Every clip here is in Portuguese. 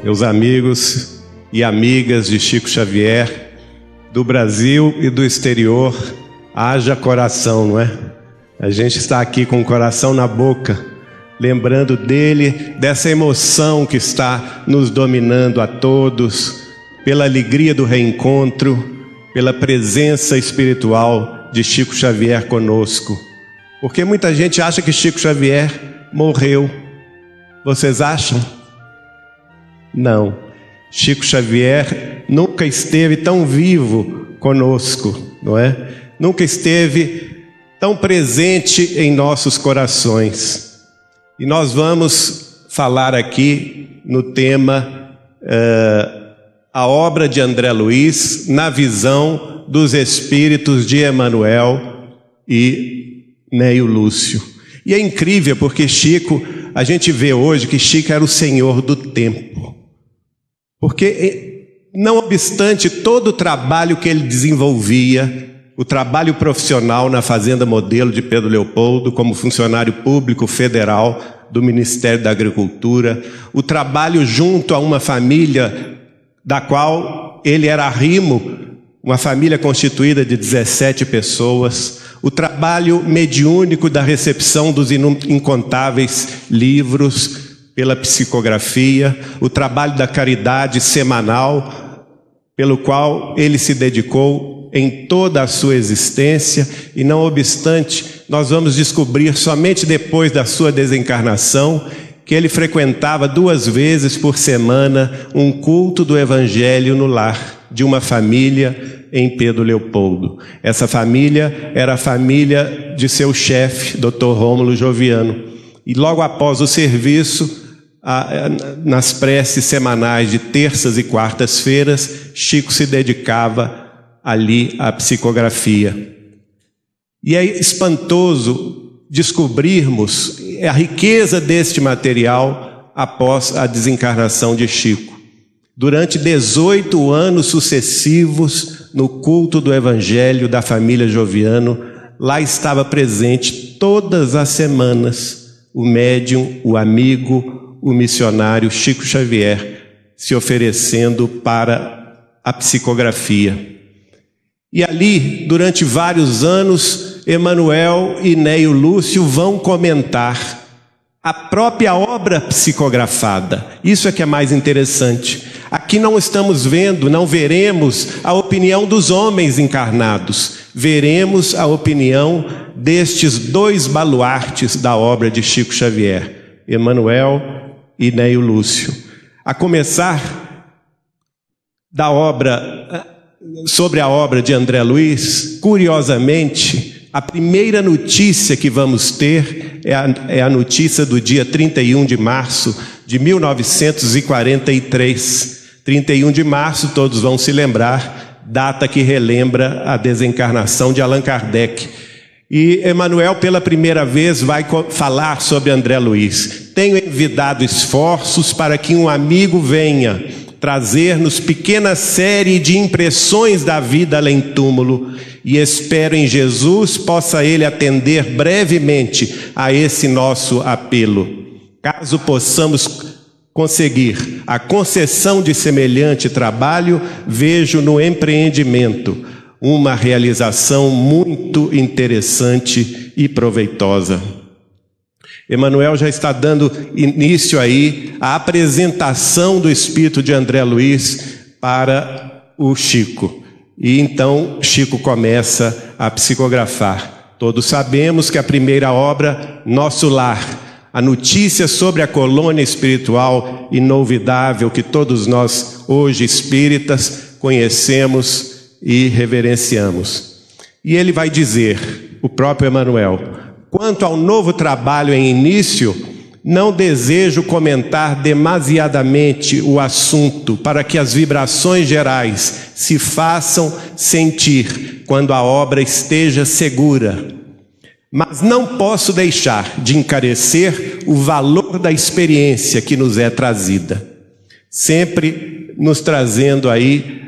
meus amigos e amigas de Chico Xavier, do Brasil e do exterior, haja coração, não é? A gente está aqui com o coração na boca, lembrando dele, dessa emoção que está nos dominando a todos, pela alegria do reencontro, pela presença espiritual de Chico Xavier conosco. Porque muita gente acha que Chico Xavier morreu. Vocês acham? Não. Chico Xavier nunca esteve tão vivo conosco, não é? Nunca esteve tão presente em nossos corações. E nós vamos falar aqui no tema a obra de André Luiz na visão dos espíritos de Emmanuel e Neio Lúcio. E é incrível porque Chico, a gente vê hoje que Chico era o senhor do tempo. Porque, não obstante todo o trabalho que ele desenvolvia, o trabalho profissional na Fazenda Modelo de Pedro Leopoldo, como funcionário público federal do Ministério da Agricultura, o trabalho junto a uma família da qual ele era arrimo, uma família constituída de 17 pessoas, o trabalho mediúnico da recepção dos incontáveis livros pela psicografia, o trabalho da caridade semanal, pelo qual ele se dedicou em toda a sua existência, e não obstante, nós vamos descobrir somente depois da sua desencarnação que ele frequentava 2 vezes por semana um culto do Evangelho no lar de uma família em Pedro Leopoldo. Essa família era a família de seu chefe, Dr. Rômulo Joviano. E logo após o serviço, nas preces semanais de terças e quartas-feiras, Chico se dedicava ali à psicografia. E é espantoso descobrirmos a riqueza deste material após a desencarnação de Chico. Durante 18 anos sucessivos, no culto do Evangelho da família Joviano, lá estava presente todas as semanas o médium, o amigo, o missionário Chico Xavier, se oferecendo para a psicografia. E ali, durante vários anos, Emmanuel e Neio Lúcio vão comentar a própria obra psicografada. Isso é que é mais interessante. Aqui não estamos vendo, não veremos a opinião dos homens encarnados. Veremos a opinião destes 2 baluartes da obra de Chico Xavier, Emmanuel e Neio Lúcio. A começar da obra, sobre a obra de André Luiz, curiosamente, a primeira notícia que vamos ter é a notícia do dia 31 de março de 1943. 31 de março, todos vão se lembrar, data que relembra a desencarnação de Allan Kardec. E Emmanuel, pela primeira vez, vai falar sobre André Luiz. Tenho envidado esforços para que um amigo venha trazer-nos pequena série de impressões da vida além túmulo, e espero em Jesus possa ele atender brevemente a esse nosso apelo. Caso possamos conseguir a concessão de semelhante trabalho, vejo no empreendimento uma realização muito interessante e proveitosa. Emmanuel já está dando início aí à apresentação do espírito de André Luiz para o Chico. E então Chico começa a psicografar. Todos sabemos que a primeira obra, Nosso Lar, a notícia sobre a colônia espiritual inolvidável que todos nós, hoje espíritas, conhecemos e reverenciamos. E ele vai dizer, o próprio Emmanuel: quanto ao novo trabalho em início, não desejo comentar demasiadamente o assunto para que as vibrações gerais se façam sentir quando a obra esteja segura. Mas não posso deixar de encarecer o valor da experiência que nos é trazida. Sempre nos trazendo aí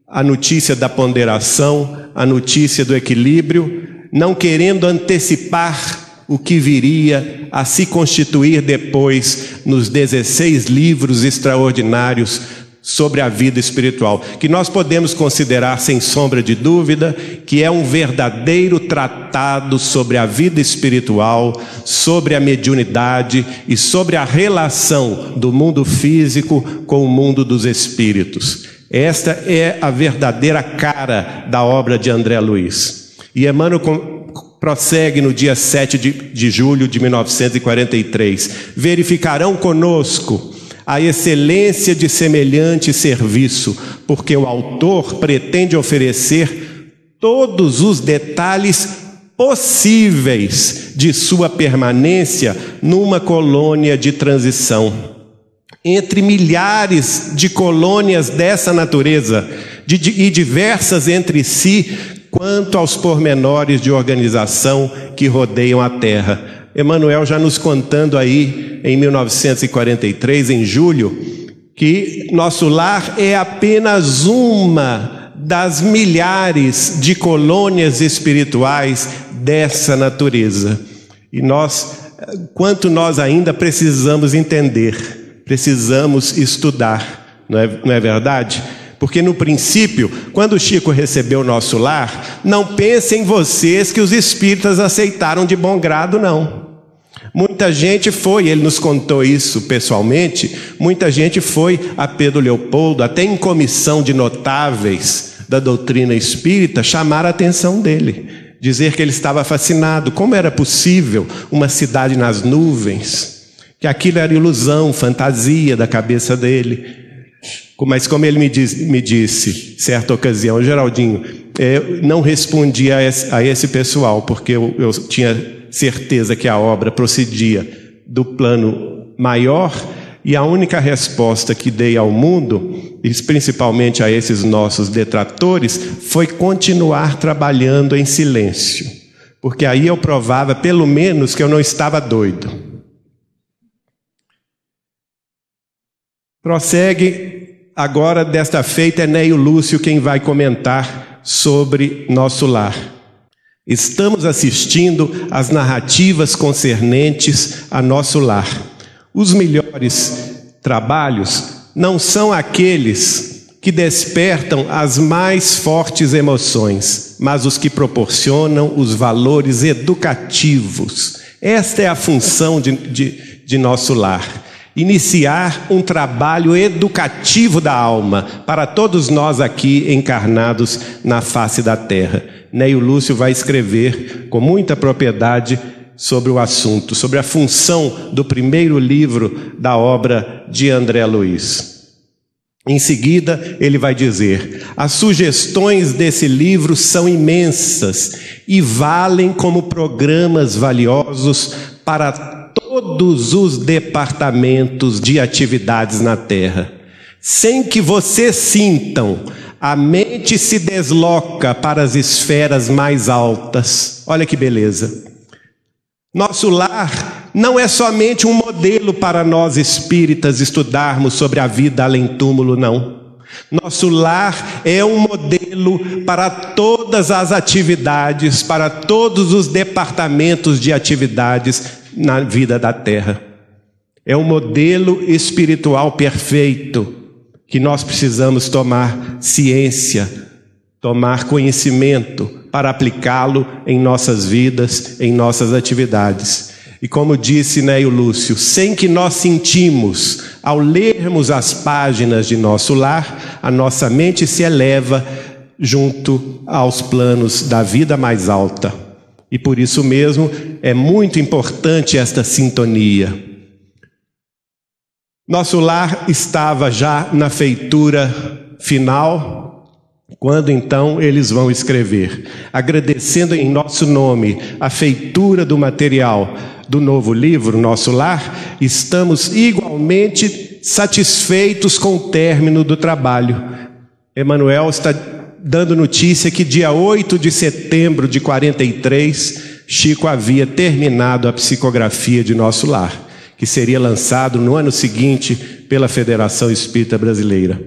a notícia da ponderação, a notícia do equilíbrio, não querendo antecipar o que viria a se constituir depois nos 16 livros extraordinários sobre a vida espiritual, que nós podemos considerar, sem sombra de dúvida, que é um verdadeiro tratado sobre a vida espiritual, sobre a mediunidade e sobre a relação do mundo físico com o mundo dos espíritos. Esta é a verdadeira cara da obra de André Luiz. E Emmanuel prossegue no dia 7 de julho de 1943. Verificarão conosco a excelência de semelhante serviço, porque o autor pretende oferecer todos os detalhes possíveis de sua permanência numa colônia de transição. Entre milhares de colônias dessa natureza, e diversas entre si, quanto aos pormenores de organização que rodeiam a Terra. Emmanuel já nos contando aí, em 1943, em julho, que nosso lar é apenas uma das milhares de colônias espirituais dessa natureza. E quanto nós ainda precisamos entender, precisamos estudar, não é verdade? Porque no princípio, quando o Chico recebeu o nosso lar, não pensem vocês que os espíritas aceitaram de bom grado, não. Muita gente foi, ele nos contou isso pessoalmente, muita gente foi a Pedro Leopoldo, até em comissão de notáveis da doutrina espírita, chamar a atenção dele, dizer que ele estava fascinado, como era possível uma cidade nas nuvens, que aquilo era ilusão, fantasia da cabeça dele. Mas como ele me disse, certa ocasião, Geraldinho, eu não respondi a esse pessoal, porque eu tinha certeza que a obra procedia do plano maior, e a única resposta que dei ao mundo, e principalmente a esses nossos detratores, foi continuar trabalhando em silêncio, porque aí eu provava pelo menos que eu não estava doido. Prossegue agora, desta feita, é Neio Lúcio quem vai comentar sobre nosso lar. Estamos assistindo às narrativas concernentes a nosso lar. Os melhores trabalhos não são aqueles que despertam as mais fortes emoções, mas os que proporcionam os valores educativos. Esta é a função de nosso lar. Iniciar um trabalho educativo da alma para todos nós aqui encarnados na face da terra. Neio Lúcio vai escrever com muita propriedade sobre o assunto, sobre a função do primeiro livro da obra de André Luiz. Em seguida, ele vai dizer: as sugestões desse livro são imensas e valem como programas valiosos para todos os departamentos de atividades na Terra. Sem que vocês sintam, a mente se desloca para as esferas mais altas. Olha que beleza. Nosso lar não é somente um modelo para nós espíritas estudarmos sobre a vida além túmulo, não. Nosso lar é um modelo para todas as atividades, para todos os departamentos de atividades na vida da Terra. É um modelo espiritual perfeito que nós precisamos tomar ciência, tomar conhecimento para aplicá-lo em nossas vidas, em nossas atividades. E como disse Neio Lúcio, sem que nós sentimos, ao lermos as páginas de nosso lar, a nossa mente se eleva junto aos planos da vida mais alta. E por isso mesmo é muito importante esta sintonia. Nosso lar estava já na feitura final, quando então eles vão escrever: agradecendo em nosso nome a feitura do material do novo livro, Nosso Lar, estamos igualmente satisfeitos com o término do trabalho. Emmanuel está dando notícia que dia 8 de setembro de 43, Chico havia terminado a psicografia de Nosso Lar, que seria lançado no ano seguinte pela Federação Espírita Brasileira.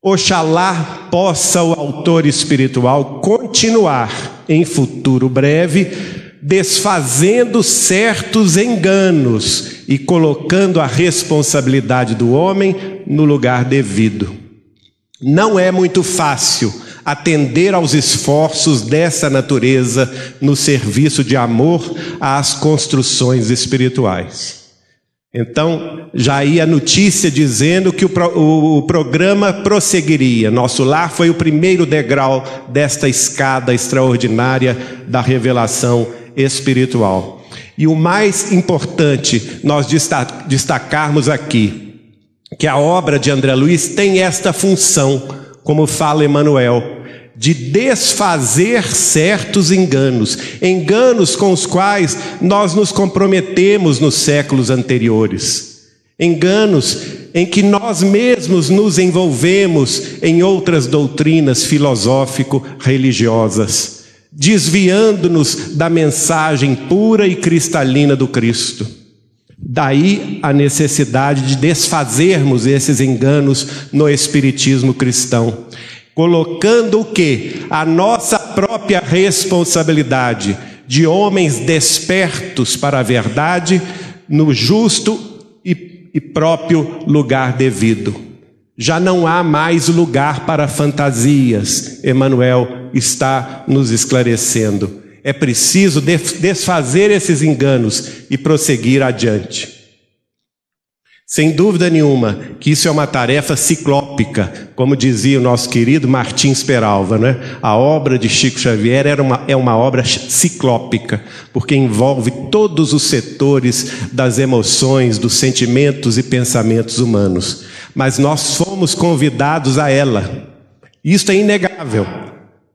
Oxalá possa o autor espiritual continuar em futuro breve desfazendo certos enganos e colocando a responsabilidade do homem no lugar devido. Não é muito fácil atender aos esforços dessa natureza no serviço de amor às construções espirituais. Então, já ia a notícia dizendo que o programa prosseguiria. Nosso lar foi o primeiro degrau desta escada extraordinária da revelação espiritual. E o mais importante nós destacarmos aqui, que a obra de André Luiz tem esta função, como fala Emmanuel, de desfazer certos enganos com os quais nós nos comprometemos nos séculos anteriores, enganos em que nós mesmos nos envolvemos em outras doutrinas filosófico-religiosas, desviando-nos da mensagem pura e cristalina do Cristo. Daí a necessidade de desfazermos esses enganos no espiritismo cristão, colocando o quê? A nossa própria responsabilidade de homens despertos para a verdade no justo e próprio lugar devido. Já não há mais lugar para fantasias, Emmanuel está nos esclarecendo. É preciso desfazer esses enganos e prosseguir adiante. Sem dúvida nenhuma que isso é uma tarefa ciclópica, como dizia o nosso querido Martins Peralva, né? A obra de Chico Xavier é uma obra ciclópica, porque envolve todos os setores das emoções, dos sentimentos e pensamentos humanos. Mas nós fomos convidados a ela. Isto é inegável.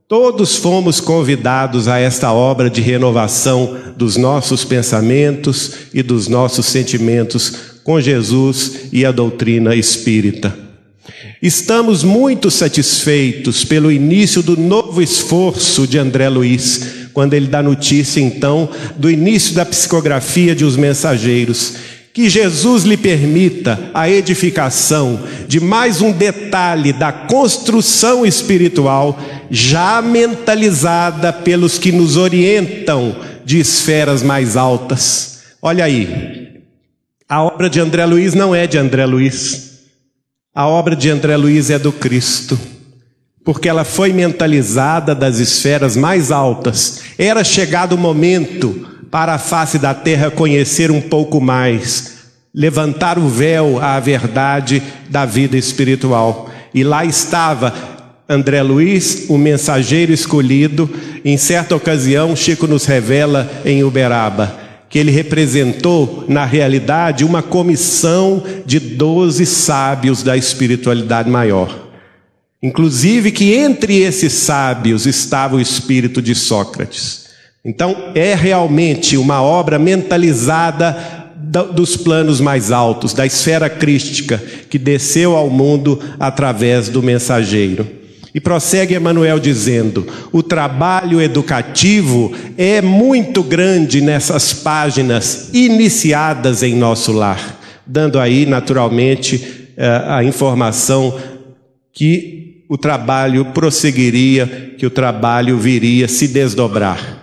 Todos fomos convidados a esta obra de renovação dos nossos pensamentos e dos nossos sentimentos com Jesus e a doutrina espírita. Estamos muito satisfeitos pelo início do novo esforço de André Luiz, quando ele dá notícia, então, do início da psicografia de Os Mensageiros. Que Jesus lhe permita a edificação de mais um detalhe da construção espiritual já mentalizada pelos que nos orientam de esferas mais altas. Olha aí, a obra de André Luiz não é de André Luiz. A obra de André Luiz é do Cristo, porque ela foi mentalizada das esferas mais altas. Era chegado o momento para a face da terra conhecer um pouco mais, levantar o véu à verdade da vida espiritual. E lá estava André Luiz, o mensageiro escolhido. Em certa ocasião, Chico nos revela em Uberaba que ele representou, na realidade, uma comissão de 12 sábios da espiritualidade maior. Inclusive que entre esses sábios estava o espírito de Sócrates. Então é realmente uma obra mentalizada dos planos mais altos, da esfera crística, que desceu ao mundo através do mensageiro. E prossegue Emmanuel dizendo: o trabalho educativo é muito grande nessas páginas iniciadas em nosso lar, dando aí naturalmente a informação que o trabalho prosseguiria, que o trabalho viria se desdobrar.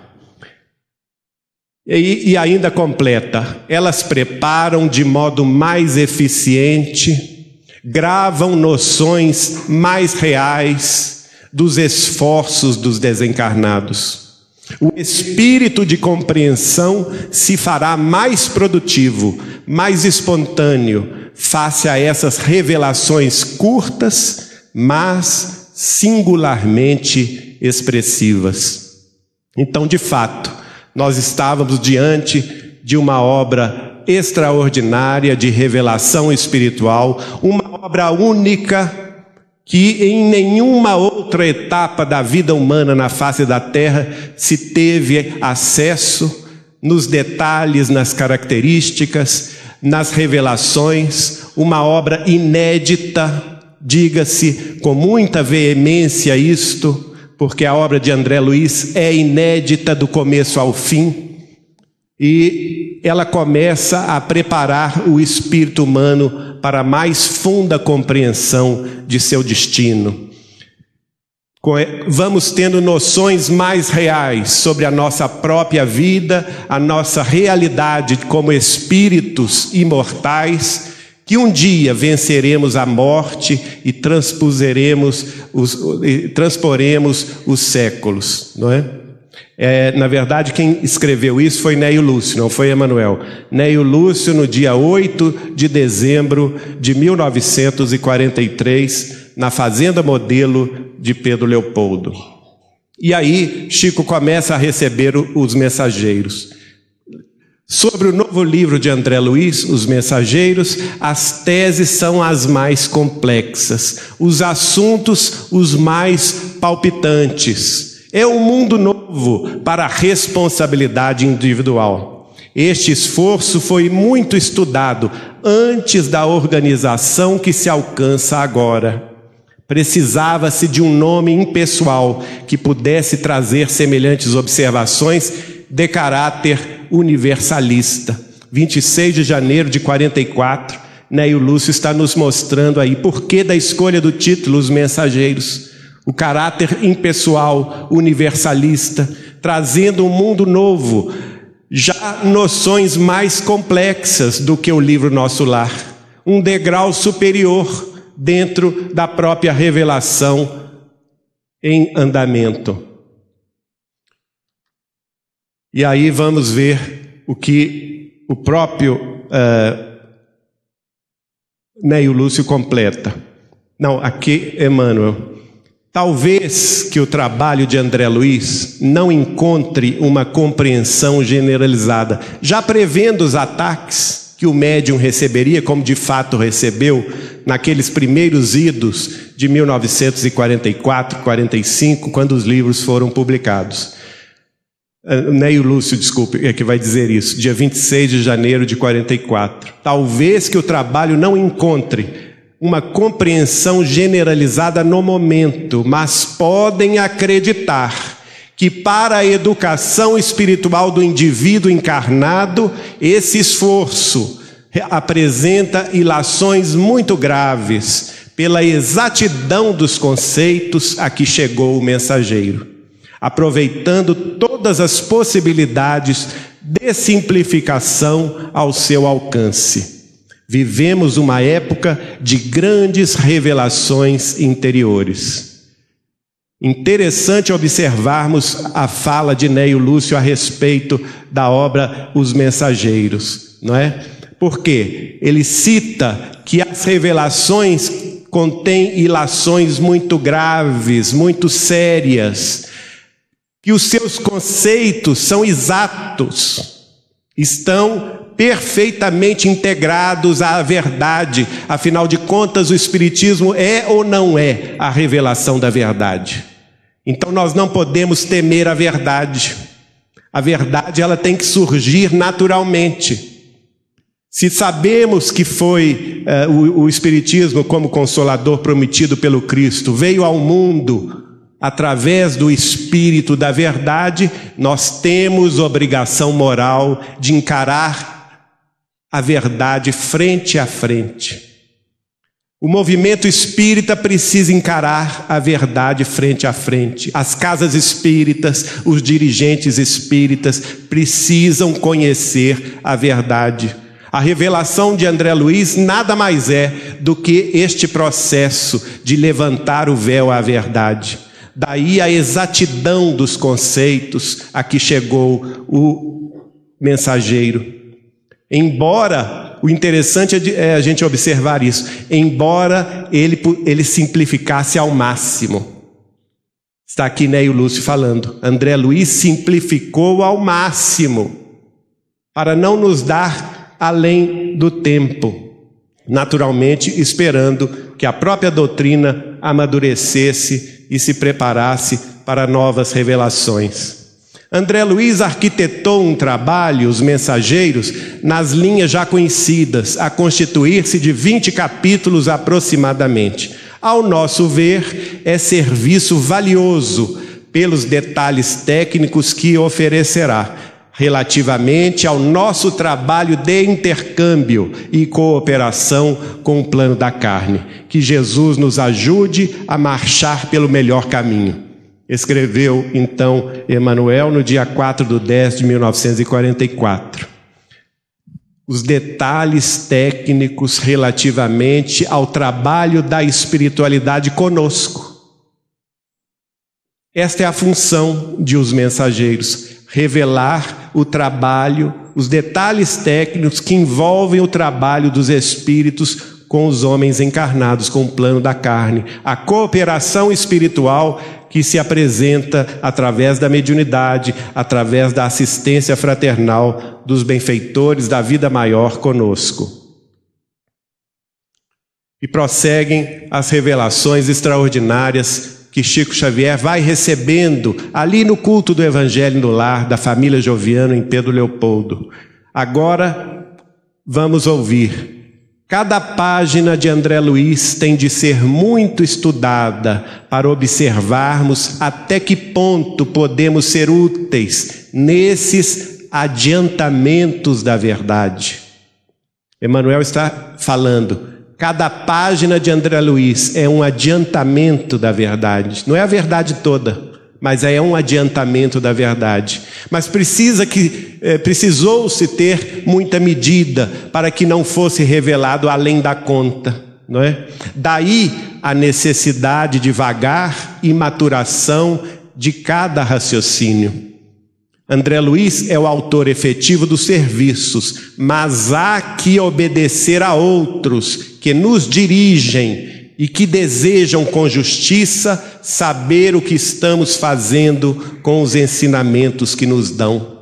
E ainda completa: elas preparam de modo mais eficiente, gravam noções mais reais dos esforços dos desencarnados. O espírito de compreensão se fará mais produtivo, mais espontâneo, face a essas revelações curtas, mas singularmente expressivas. Então, de fato, nós estávamos diante de uma obra extraordinária de revelação espiritual, uma obra única que em nenhuma outra etapa da vida humana na face da terra se teve acesso nos detalhes, nas características, nas revelações, uma obra inédita, diga-se com muita veemência isto, porque a obra de André Luiz é inédita do começo ao fim, e ela começa a preparar o espírito humano para a mais funda compreensão de seu destino. vamos tendo noções mais reais sobre a nossa própria vida, a nossa realidade como espíritos imortais, que um dia venceremos a morte e transporemos os séculos, não é? Na verdade, quem escreveu isso foi Neio Lúcio, não foi Emmanuel. Neio Lúcio, no dia 8 de dezembro de 1943, na Fazenda Modelo de Pedro Leopoldo. E aí, Chico começa a receber os mensageiros. Sobre o novo livro de André Luiz, Os Mensageiros, as teses são as mais complexas, os assuntos os mais palpitantes. É um mundo novo para a responsabilidade individual. Este esforço foi muito estudado antes da organização que se alcança agora. Precisava-se de um nome impessoal que pudesse trazer semelhantes observações de caráter universalista. 26 de janeiro de 44, Neio Lúcio está nos mostrando aí por que da escolha do título Os Mensageiros. O caráter impessoal, universalista, trazendo um mundo novo, já noções mais complexas do que o livro Nosso Lar, um degrau superior dentro da própria revelação em andamento. E aí vamos ver o que o próprio Neio Lúcio completa. Não, aqui Emmanuel. Talvez que o trabalho de André Luiz não encontre uma compreensão generalizada, já prevendo os ataques que o médium receberia, como de fato recebeu, naqueles primeiros idos de 1944, 45, quando os livros foram publicados. Neio Lúcio, desculpe, é que vai dizer isso, dia 26 de janeiro de 44. Talvez que o trabalho não encontre uma compreensão generalizada no momento, mas podem acreditar que para a educação espiritual do indivíduo encarnado, esse esforço apresenta ilações muito graves pela exatidão dos conceitos a que chegou o mensageiro, aproveitando todas as possibilidades de simplificação ao seu alcance. Vivemos uma época de grandes revelações interiores. Interessante observarmos a fala de Neio Lúcio a respeito da obra Os Mensageiros, não é? Porque ele cita que as revelações contêm ilações muito graves, muito sérias, que os seus conceitos são exatos, estão perfeitamente integrados à verdade. Afinal de contas, o Espiritismo é ou não é a revelação da verdade? Então nós não podemos temer a verdade. A verdade, ela tem que surgir naturalmente. Se sabemos que foi o Espiritismo, como consolador prometido pelo Cristo, veio ao mundo através do Espírito da verdade, nós temos obrigação moral de encarar a verdade frente a frente. O movimento espírita precisa encarar a verdade frente a frente. As casas espíritas, os dirigentes espíritas precisam conhecer a verdade. A revelação de André Luiz nada mais é do que este processo de levantar o véu à verdade. Daí a exatidão dos conceitos a que chegou o mensageiro. Embora, o interessante é a gente observar isso, embora ele simplificasse ao máximo. Está aqui Neio Lúcio falando. André Luiz simplificou ao máximo, para não nos dar além do tempo, naturalmente esperando que a própria doutrina amadurecesse e se preparasse para novas revelações. André Luiz arquitetou um trabalho, Os Mensageiros, nas linhas já conhecidas, a constituir-se de 20 capítulos aproximadamente. Ao nosso ver, é serviço valioso pelos detalhes técnicos que oferecerá. relativamente ao nosso trabalho de intercâmbio e cooperação com o plano da carne. Que Jesus nos ajude a marchar pelo melhor caminho. Escreveu, então, Emmanuel no dia 4/10/1944. Os detalhes técnicos relativamente ao trabalho da espiritualidade conosco. Esta é a função de os mensageiros, revelar o trabalho, os detalhes técnicos que envolvem o trabalho dos espíritos com os homens encarnados, com o plano da carne, a cooperação espiritual que se apresenta através da mediunidade, através da assistência fraternal dos benfeitores da vida maior conosco. E prosseguem as revelações extraordinárias que Chico Xavier vai recebendo ali no culto do Evangelho no Lar da família Joviano em Pedro Leopoldo. Agora vamos ouvir. Cada página de André Luiz tem de ser muito estudada para observarmos até que ponto podemos ser úteis nesses adiantamentos da verdade. Emmanuel está falando. Cada página de André Luiz é um adiantamento da verdade. Não é a verdade toda, mas é um adiantamento da verdade. Mas precisou-se ter muita medida para que não fosse revelado além da conta, não é? Daí a necessidade de vagar e maturação de cada raciocínio. André Luiz é o autor efetivo dos serviços, mas há que obedecer a outros que nos dirigem e que desejam com justiça saber o que estamos fazendo com os ensinamentos que nos dão.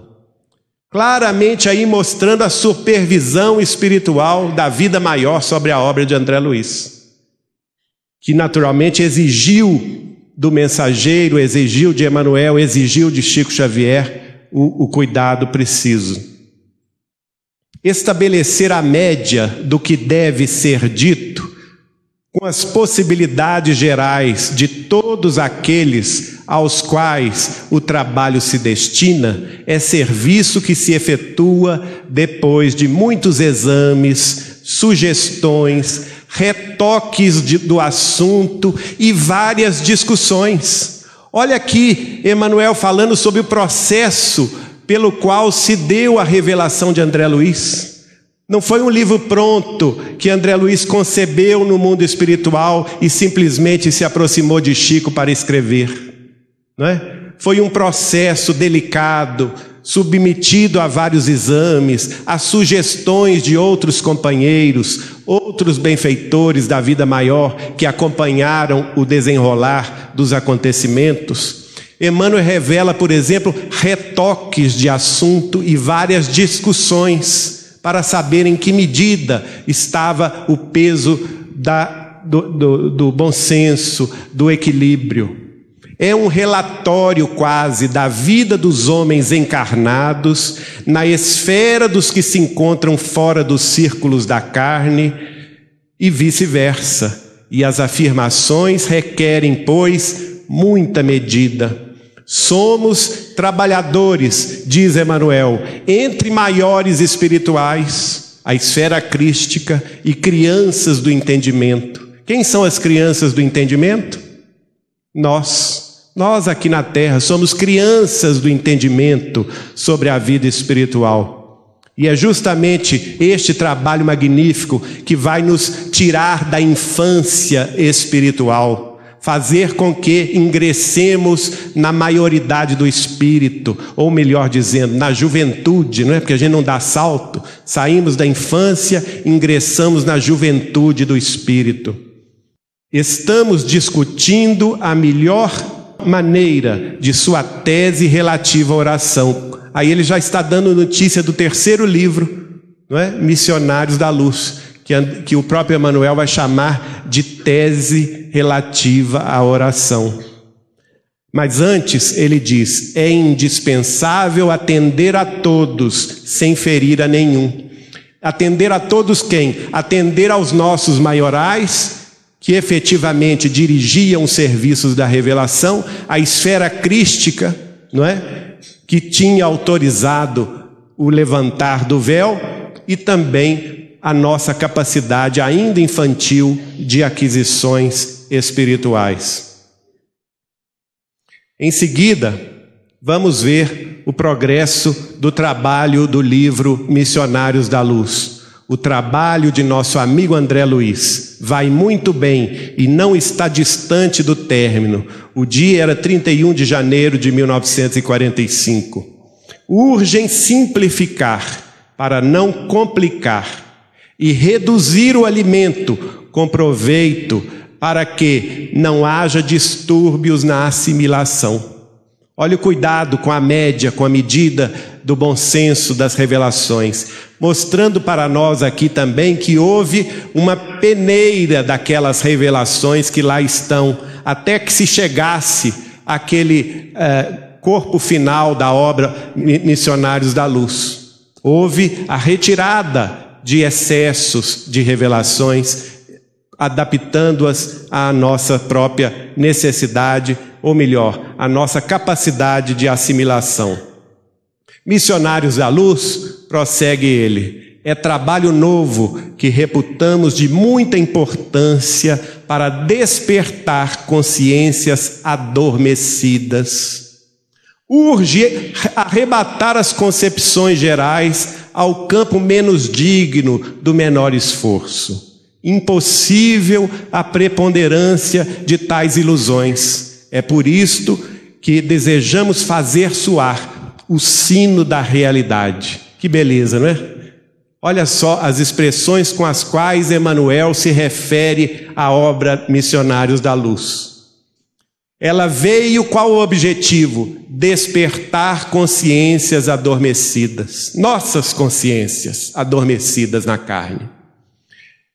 Claramente aí mostrando a supervisão espiritual da vida maior sobre a obra de André Luiz, que naturalmente exigiu do mensageiro, exigiu de Emmanuel, exigiu de Chico Xavier o cuidado preciso. Estabelecer a média do que deve ser dito, com as possibilidades gerais de todos aqueles aos quais o trabalho se destina, é serviço que se efetua depois de muitos exames, sugestões, retoques do assunto e várias discussões. Olha aqui Emmanuel falando sobre o processo pelo qual se deu a revelação de André Luiz. Não foi um livro pronto que André Luiz concebeu no mundo espiritual e simplesmente se aproximou de Chico para escrever, não é? Foi um processo delicado, submetido a vários exames, a sugestões de outros companheiros, outros benfeitores da vida maior que acompanharam o desenrolar dos acontecimentos. Emmanuel revela, por exemplo, retoques de assunto e várias discussões para saber em que medida estava o peso do bom senso, do equilíbrio. É um relatório quase da vida dos homens encarnados na esfera dos que se encontram fora dos círculos da carne e vice-versa. E as afirmações requerem, pois, muita medida. Somos trabalhadores, diz Emmanuel, entre maiores espirituais, a esfera crística, e crianças do entendimento. Quem são as crianças do entendimento? Nós aqui na Terra somos crianças do entendimento sobre a vida espiritual. E é justamente este trabalho magnífico que vai nos tirar da infância espiritual, fazer com que ingressemos na maioridade do espírito, ou melhor dizendo, na juventude, não é? Porque a gente não dá salto, saímos da infância, ingressamos na juventude do espírito. Estamos discutindo a melhor maneira de sua tese relativa à oração. Aí ele já está dando notícia do terceiro livro, não é? Missionários da Luz, que o próprio Emmanuel vai chamar de tese relativa à oração. Mas antes ele diz: é indispensável atender a todos, sem ferir a nenhum. Atender a todos quem? Atender aos nossos maiorais, que efetivamente dirigiam os serviços da revelação, a esfera crística, não é? que tinha autorizado o levantar do véu e também a nossa capacidade ainda infantil de aquisições espirituais. Em seguida, vamos ver o progresso do trabalho do livro Missionários da Luz. O trabalho de nosso amigo André Luiz vai muito bem e não está distante do término. O dia era 31 de janeiro de 1945. Urgem simplificar para não complicar e reduzir o alimento com proveito para que não haja distúrbios na assimilação. Olha o cuidado com a média, com a medida do bom senso das revelações, mostrando para nós aqui também que houve uma peneira daquelas revelações que lá estão, até que se chegasse àquele corpo final da obra Missionários da Luz. Houve a retirada de excessos de revelações, adaptando-as à nossa própria necessidade, ou melhor, à nossa capacidade de assimilação. Missionários da Luz, prossegue ele, é trabalho novo que reputamos de muita importância para despertar consciências adormecidas. Urge arrebatar as concepções gerais ao campo menos digno do menor esforço. Impossível a preponderância de tais ilusões. É por isto que desejamos fazer soar o sino da realidade. Que beleza, não é? Olha só as expressões com as quais Emmanuel se refere à obra Missionários da Luz. Ela veio, qual o objetivo? Despertar consciências adormecidas, nossas consciências adormecidas na carne.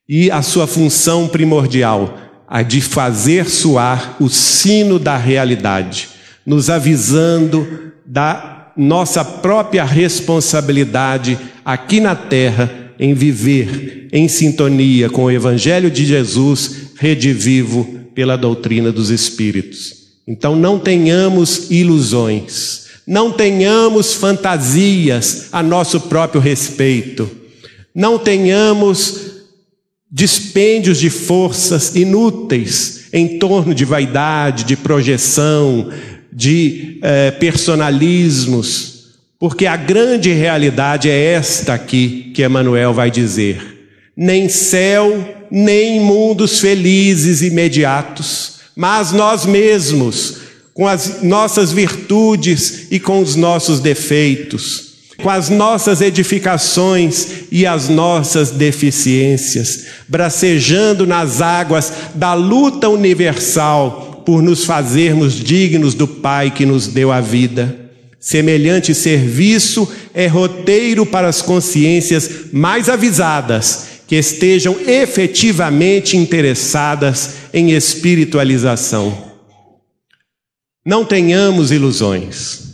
E a sua função primordial, a de fazer soar o sino da realidade, nos avisando da nossa própria responsabilidade aqui na terra em viver em sintonia com o Evangelho de Jesus, redivivo pela doutrina dos Espíritos. Então não tenhamos ilusões, não tenhamos fantasias a nosso próprio respeito, não tenhamos dispêndios de forças inúteis em torno de vaidade, de projeção, de personalismos, porque a grande realidade é esta aqui que Emmanuel vai dizer: nem céu, nem mundos felizes imediatos, mas nós mesmos, com as nossas virtudes e com os nossos defeitos, com as nossas edificações e as nossas deficiências, bracejando nas águas da luta universal por nos fazermos dignos do Pai que nos deu a vida. Semelhante serviço é roteiro para as consciências mais avisadas, que estejam efetivamente interessadas em espiritualização. Não tenhamos ilusões.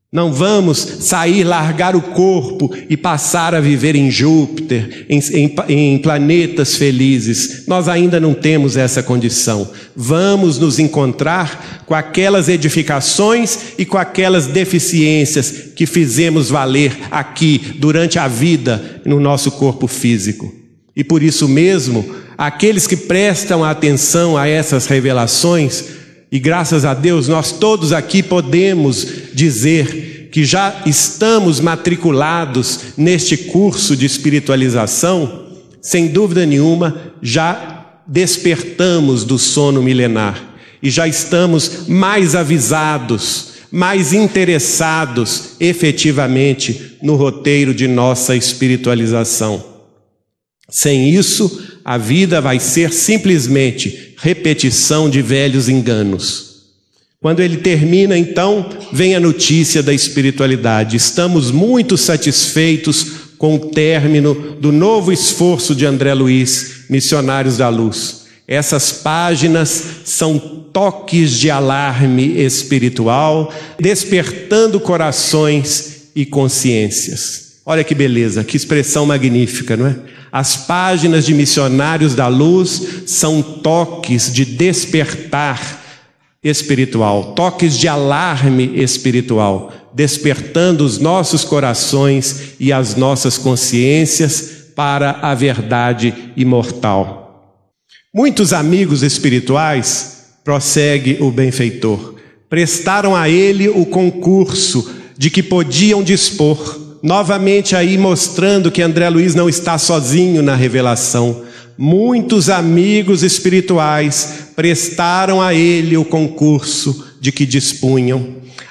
Não vamos sair, largar o corpo e passar a viver em Júpiter, em planetas felizes. Nós ainda não temos essa condição. Vamos nos encontrar com aquelas edificações e com aquelas deficiências que fizemos valer aqui durante a vida no nosso corpo físico. E por isso mesmo, aqueles que prestam atenção a essas revelações, e graças a Deus nós todos aqui podemos dizer que já estamos matriculados neste curso de espiritualização, sem dúvida nenhuma já despertamos do sono milenar e já estamos mais avisados, mais interessados efetivamente no roteiro de nossa espiritualização. Sem isso, a vida vai ser simplesmente repetição de velhos enganos. Quando ele termina, então, vem a notícia da espiritualidade. Estamos muito satisfeitos com o término do novo esforço de André Luiz, Missionários da Luz. Essas páginas são toques de alarme espiritual, despertando corações e consciências. Olha que beleza, que expressão magnífica, não é? As páginas de Missionários da Luz são toques de despertar espiritual, toques de alarme espiritual, despertando os nossos corações e as nossas consciências para a verdade imortal. Muitos amigos espirituais, prossegue o benfeitor, prestaram a ele o concurso de que podiam dispor, novamente aí mostrando que André Luiz não está sozinho na revelação. Muitos amigos espirituais prestaram a ele o concurso de que dispunham.